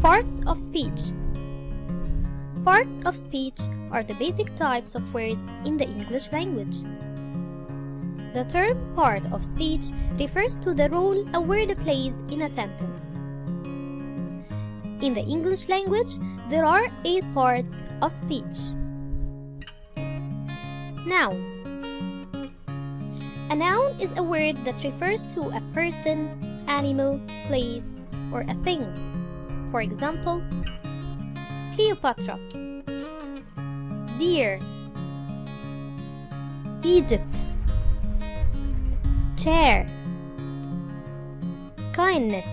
Parts of speech. Parts of speech are the basic types of words in the English language. The term part of speech refers to the role a word plays in a sentence. In the English language, there are 8 parts of speech. Nouns. A noun is a word that refers to a person, animal, place, or a thing. For example, Cleopatra, deer, Egypt, chair, kindness.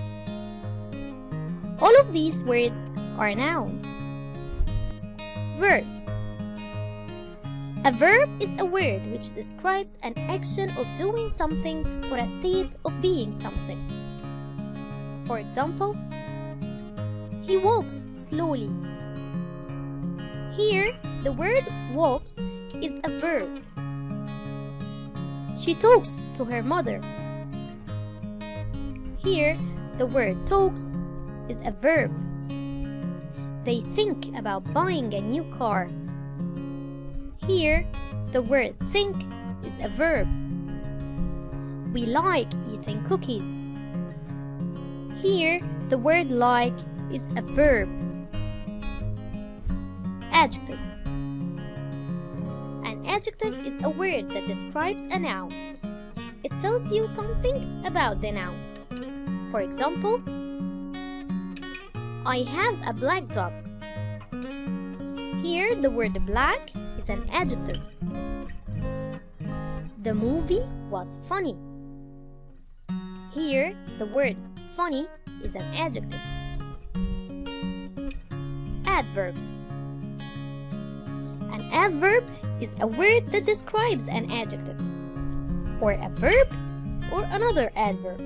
All of these words are nouns. Verbs. A verb is a word which describes an action of doing something or a state of being something. For example, he walks slowly. Here, the word walks is a verb. She talks to her mother. Here, the word talks is a verb. They think about buying a new car. Here, the word think is a verb. We like eating cookies. Here, the word like is a verb. Adjectives. An adjective is a word that describes a noun. It tells you something about the noun. For example, I have a black dog. Here, the word black is an adjective. The movie was funny. Here, the word funny is an adjective. Adverbs. An adverb is a word that describes an adjective, or a verb, or another adverb.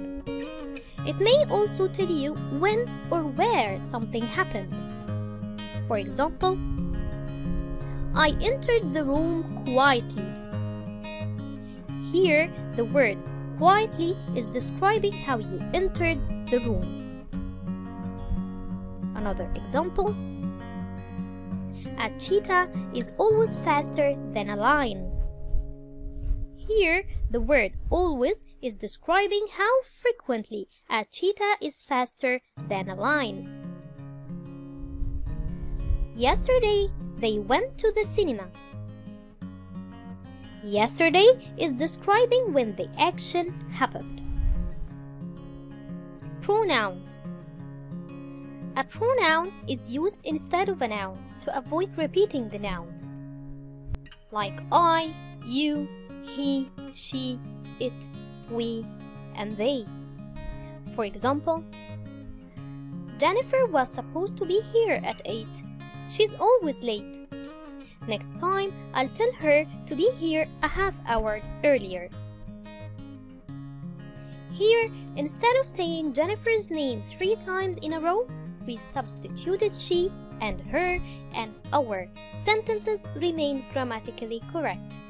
It may also tell you when or where something happened. For example, I entered the room quietly. Here, the word quietly is describing how you entered the room. Another example, a cheetah is always faster than a lion. Here, the word always is describing how frequently a cheetah is faster than a lion. Yesterday, they went to the cinema. Yesterday is describing when the action happened. Pronouns. A pronoun is used instead of a noun to avoid repeating the nouns, like I, you, he, she, it, we, and they. For example, Jennifer was supposed to be here at 8. She's always late. Next time, I'll tell her to be here a half hour earlier. Here, instead of saying Jennifer's name 3 times in a row, we substituted she and her and our. Sentences remain grammatically correct.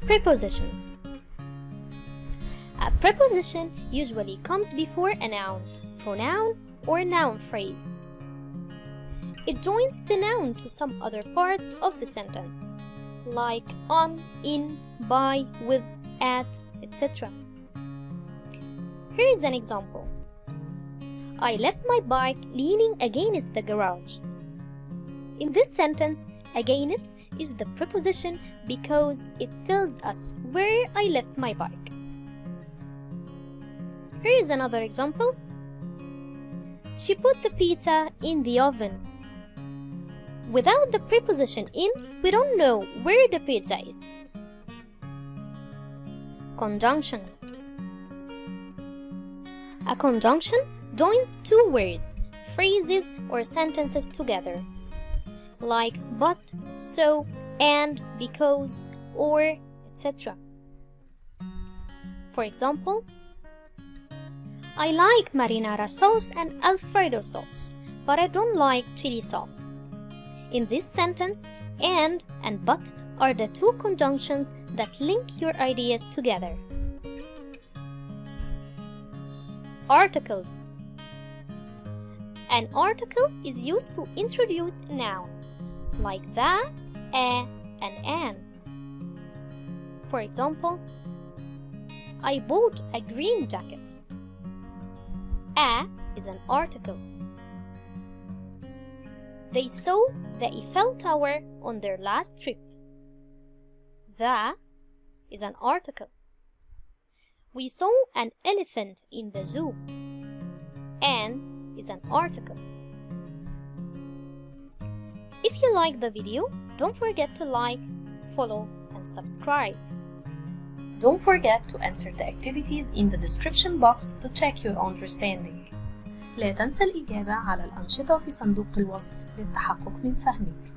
Prepositions. A preposition usually comes before a noun, pronoun, or noun phrase. It joins the noun to some other parts of the sentence, like on, in, by, with, at, etc. Here is an example. I left my bike leaning against the garage. In this sentence, against is the preposition because it tells us where I left my bike. Here is another example. She put the pizza in the oven. Without the preposition in, we don't know where the pizza is. Conjunctions. A conjunction joins 2 words, phrases, or sentences together, like but, so, and, because, or, etc. For example, I like marinara sauce and Alfredo sauce, but I don't like chili sauce. In this sentence, and but are the 2 conjunctions that link your ideas together. Articles. An article is used to introduce a noun, like the, a, and an. For example, I bought a green jacket. A is an article. They saw the Eiffel Tower on their last trip. The is an article. We saw an elephant in the zoo. An is an article. If you like the video, don't forget to like, follow, and subscribe. Don't forget to answer the activities in the description box to check your understanding. لا تنسى الإجابة على الأنشطة في صندوق الوصف للتحقق من فهمك.